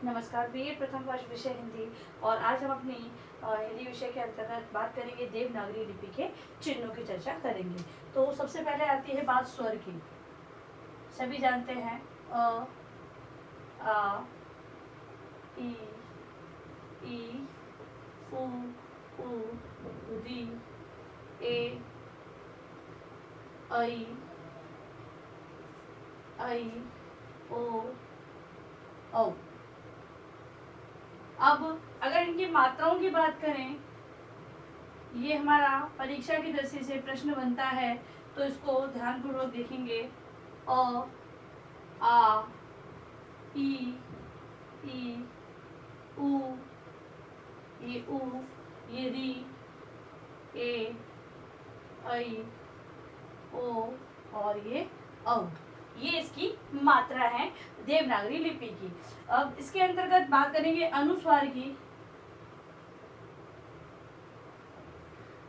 नमस्कार, बीए प्रथम वर्ष विषय हिंदी। और आज हम अपनी हिंदी विषय के अंतर्गत बात करेंगे देवनागरी लिपि के चिन्हों की चर्चा करेंगे। तो सबसे पहले आती है बात स्वर की। सभी जानते हैं अ, आ, ई, उ, री, ए, ऐ, ओ, औ। अब अगर इनकी मात्राओं की बात करें, ये हमारा परीक्षा की दृष्टि से प्रश्न बनता है, तो इसको ध्यानपूर्वक देखेंगे। अ, आ, ई, उ, ये री, ए, ऐ, ओ और ये औ। ये इसकी मात्रा है देवनागरी लिपि की। अब इसके अंतर्गत बात करेंगे अनुस्वार की।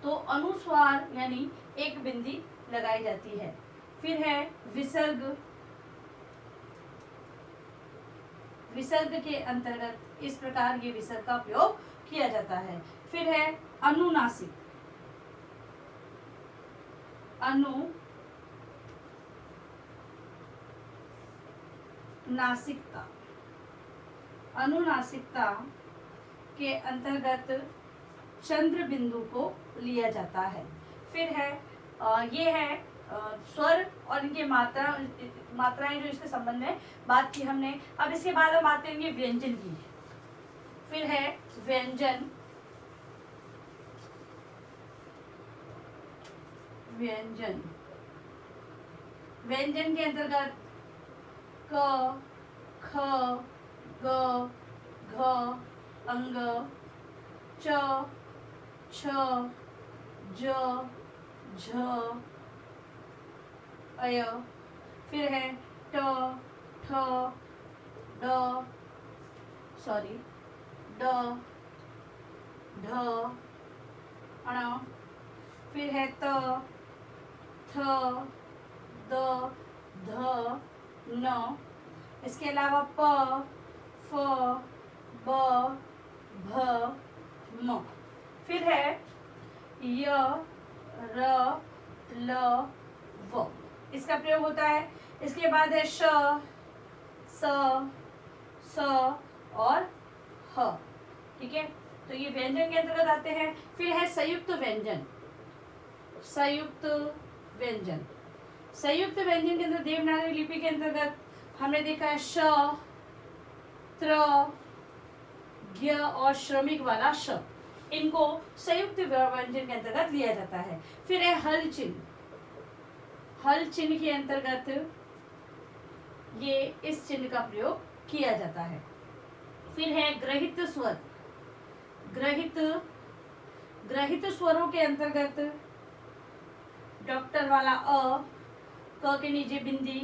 तो अनुस्वार यानी एक बिंदी लगाई जाती है। फिर है विसर्ग। विसर्ग के अंतर्गत इस प्रकार ये विसर्ग का प्रयोग किया जाता है। फिर है अनुनासिक। अनुनासिकता। अनुनासिकता के अंतर्गत चंद्र बिंदु को लिया जाता है। फिर है ये है स्वर और इनके मात्राएं जो इसके संबंध में बात की हमने। अब इसके बाद हम बात करेंगे व्यंजन की। फिर है व्यंजन। व्यंजन व्यंजन के अंतर्गत क, ख, ग, घ, अंग, च, छ, ज, झ, अय। फिर है ट, ठ, ड, ड, ढ, अण। फिर है त, थ, द, ध, न। इसके अलावा प, फ, ब, भ, म। फिर है य, र, ल, व। इसका प्रयोग होता है। इसके बाद है श, स, स और ह। ठीक है, तो ये व्यंजन के अंतर्गत आते हैं। फिर है संयुक्त व्यंजन। संयुक्त व्यंजन। संयुक्त व्यंजन के अंदर देवनागरी लिपि के अंतर्गत हमने देखा है श, त्र, ज्ञ और श्रमिक वाला श। इनको संयुक्त व्यंजन के अंतर्गत लिया जाता है। फिर है हल चिन्ह। हल चिन्ह के अंतर्गत ये इस चिन्ह का प्रयोग किया जाता है। फिर है ग्रहित स्वर। ग्रहित स्वरों के अंतर्गत डॉक्टर वाला अ, क के नीचे बिंदी,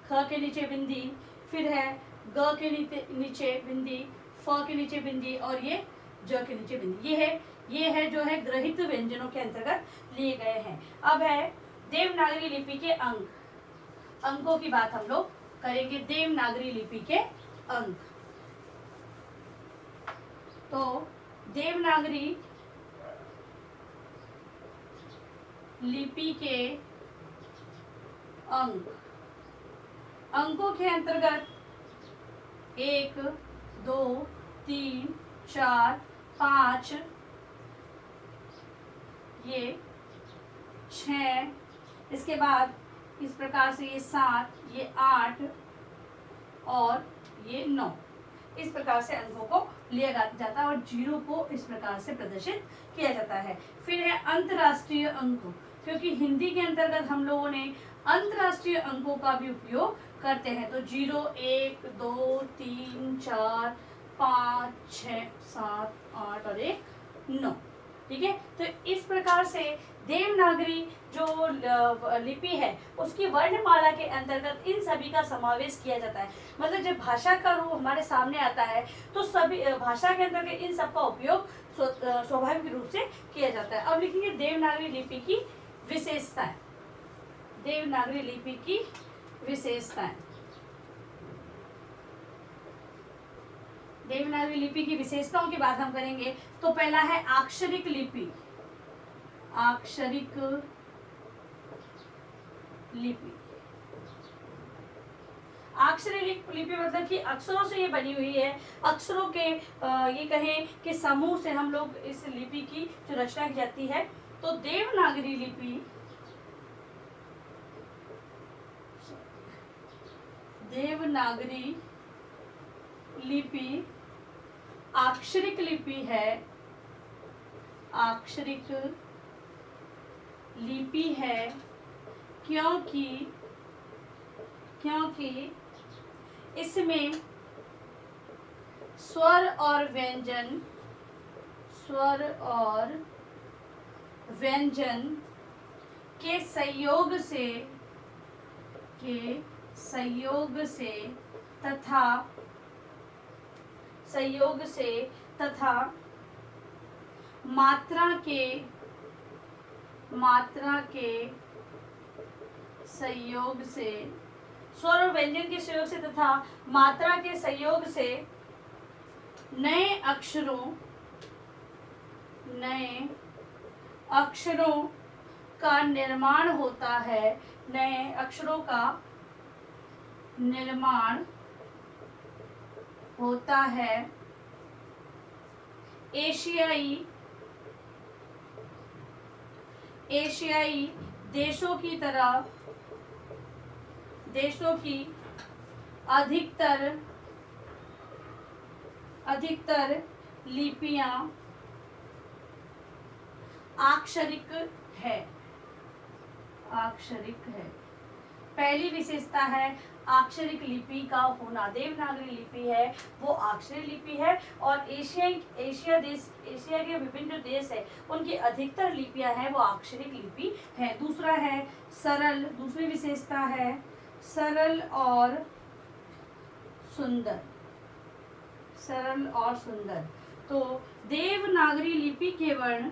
ख के नीचे बिंदी, फिर है ग के नीचे बिंदी, फ के नीचे बिंदी और ये ज के नीचे बिंदी। ये है जो है ग्रहित व्यंजनों के अंतर्गत लिए गए हैं। अब है देवनागरी लिपि के अंक। अंकों की बात हम लोग करेंगे। देवनागरी लिपि के अंक। तो देवनागरी लिपि के अंक। अंकों के अंतर्गत 1, 2, 3, 4, 5, ये 6, इसके बाद इस प्रकार से ये 7, ये 8 और ये 9। इस प्रकार से अंकों को लिया जाता है और जीरो को इस प्रकार से प्रदर्शित किया जाता है। फिर है अंतरराष्ट्रीय अंक, क्योंकि हिंदी के अंतर्गत हम लोगों ने अंतरराष्ट्रीय अंकों का भी उपयोग करते हैं। तो 0, 1, 2, 3, 4, 5, 6, 7, 8 और 1, 9। ठीक है, तो इस प्रकार से देवनागरी जो लिपि है उसकी वर्णमाला के अंतर्गत इन सभी का समावेश किया जाता है। मतलब जब भाषा का रूप हमारे सामने आता है तो सभी भाषा के अंतर्गत इन सब का उपयोग स्वाभाविक रूप से किया जाता है। अब लिखेंगे देवनागरी लिपि की विशेषताएं। देवनागरी लिपि की विशेषताएं। देवनागरी लिपि की विशेषताओं की बात हम करेंगे तो पहला है अक्षरिक लिपि। अक्षरिक लिपि, अक्षरिक लिपि मतलब कि अक्षरों से ये बनी हुई है। अक्षरों के ये कहें कि समूह से हम लोग इस लिपि की जो रचना की जाती है। तो देवनागरी लिपि, देवनागरी लिपि अक्षरिक लिपि है, अक्षरिक लिपि है क्योंकि इसमें स्वर और व्यंजन, स्वर और व्यंजन के संयोग तथा मात्रा के संयोग से, स्वर और व्यंजन के संयोग से तथा मात्रा के संयोग से नए अक्षरों का निर्माण होता है, नए अक्षरों का निर्माण होता है। एशियाई देशों की अधिकतर लिपियां अक्षरिक है। पहली विशेषता है अक्षरिक लिपि का होना। देवनागरी लिपि है वो अक्षरिक लिपि है और एशिया के विभिन्न जो देश है उनकी अधिकतर लिपियां हैं वो अक्षरिक लिपि है। दूसरा है सरल, दूसरी विशेषता है सरल और सुंदर, सरल और सुंदर। तो देवनागरी लिपि के वर्ण,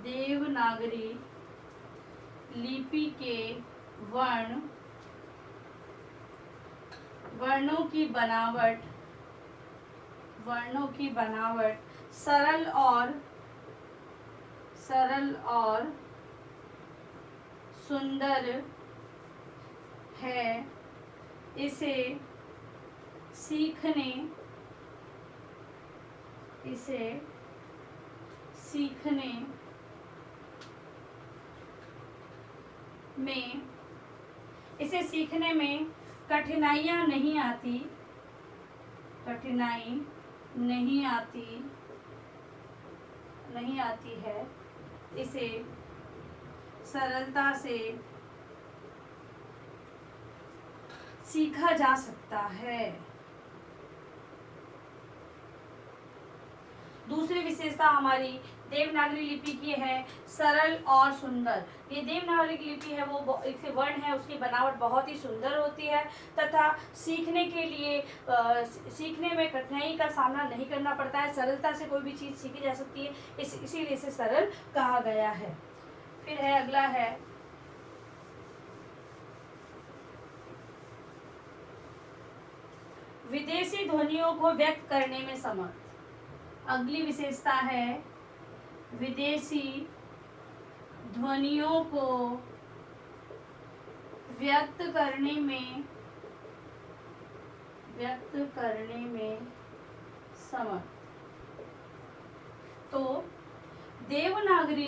देवनागरी लिपि के वर्णों की बनावट सरल और सुंदर है। इसे सीखने में कठिनाइयाँ नहीं आती है। इसे सरलता से सीखा जा सकता है। दूसरी विशेषता हमारी देवनागरी लिपि की है सरल और सुंदर। ये देवनागरी लिपि है वो एक वर्ण है उसकी बनावट बहुत ही सुंदर होती है तथा सीखने के लिए सीखने में कठिनाई का सामना नहीं करना पड़ता है। सरलता से कोई भी चीज़ सीखी जा सकती है, इसीलिए इसे सरल कहा गया है। फिर है अगला है विदेशी ध्वनियों को व्यक्त करने में समर्थ। अगली विशेषता है विदेशी ध्वनियों को व्यक्त करने में समर्थ। तो देवनागरी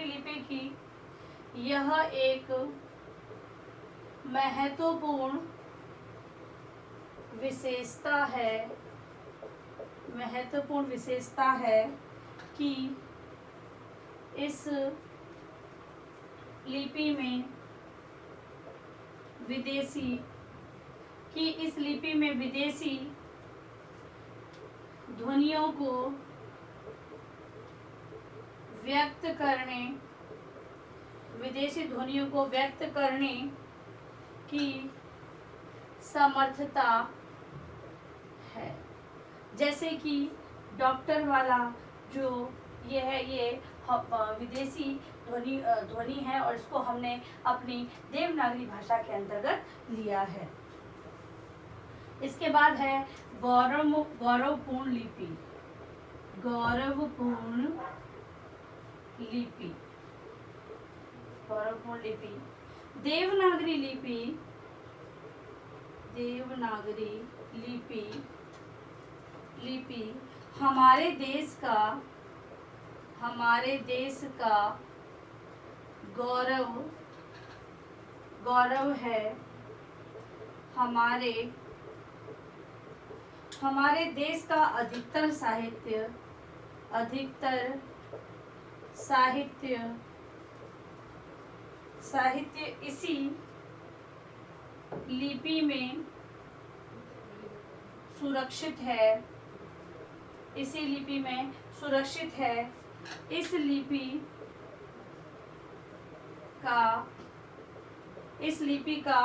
लिपि की यह एक महत्वपूर्ण विशेषता है कि इस लिपि में विदेशी ध्वनियों को व्यक्त करने की समर्थता है। जैसे कि डॉक्टर वाला जो ये है ये विदेशी ध्वनि है और इसको हमने अपनी देवनागरी भाषा के अंतर्गत लिया है। इसके बाद है गौरवपूर्ण लिपि। गौरवपूर्ण लिपि, गौरवपूर्ण लिपि, देवनागरी लिपि। देवनागरी लिपि हमारे देश का गौरव है। हमारे देश का अधिकतर साहित्य इसी लिपि में सुरक्षित है। इस लिपि का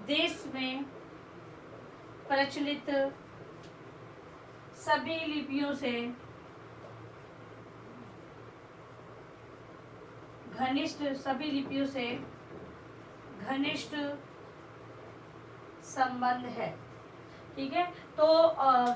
देश में प्रचलित सभी लिपियों से घनिष्ठ संबंध है। ठीक है, तो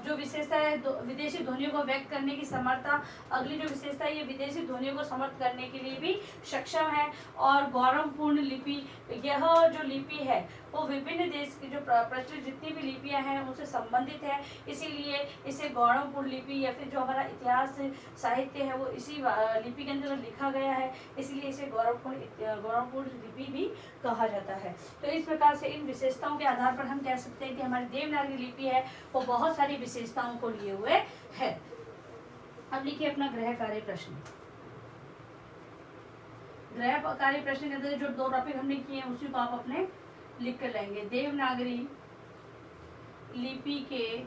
जो विशेषता है विदेशी ध्वनियों को व्यक्त करने की समर्था, अगली जो विशेषता है ये विदेशी ध्वनियों को समर्थ करने के लिए भी सक्षम है। और गौरवपूर्ण लिपि, यह जो लिपि है वो विभिन्न देश की जो प्रचलित जितनी भी लिपियां हैं उनसे संबंधित है, इसीलिए इसे गौरवपूर्ण लिपि या फिर जो हमारा इतिहास साहित्य है वो इसी लिपि के अंदर लिखा गया है, इसलिए इसे गौरवपूर्ण लिपि भी कहा जाता है। तो इस प्रकार से इन विशेषताओं के आधार पर हम कह सकते हैं कि हमारी देवनागरी लिपि है वो बहुत सारी विशेषताओं को लिए हुए है। अब लिखिए अपना गृह कार्य प्रश्न। गृह कार्य प्रश्न के अंदर जो 2 टॉपिक हमने किए हैं उसी को आप अपने लिख कर लाएंगे। देवनागरी लिपि के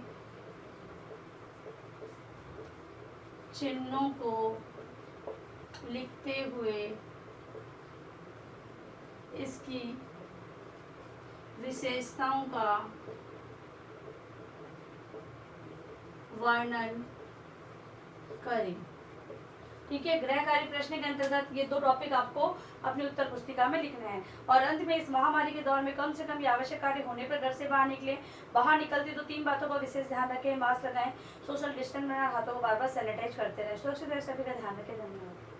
चिन्हों को लिखते हुए इसकी विशेषताओं का वर्णन करें। ठीक है, गृह कार्य प्रश्न के अंतर्गत ये 2 टॉपिक आपको अपनी उत्तर पुस्तिका में लिखने हैं। और अंत में इस महामारी के दौर में कम से कम ये आवश्यक कार्य होने पर घर से बाहर निकलें। बाहर निकलते तो 3 बातों का विशेष ध्यान रखें। मास्क लगाएं, सोशल डिस्टेंस बनाएं, हाथों को बार बार सैनिटाइज करते रहें। सुरक्षित रहे, सभी का ध्यान रखें। धन्यवाद।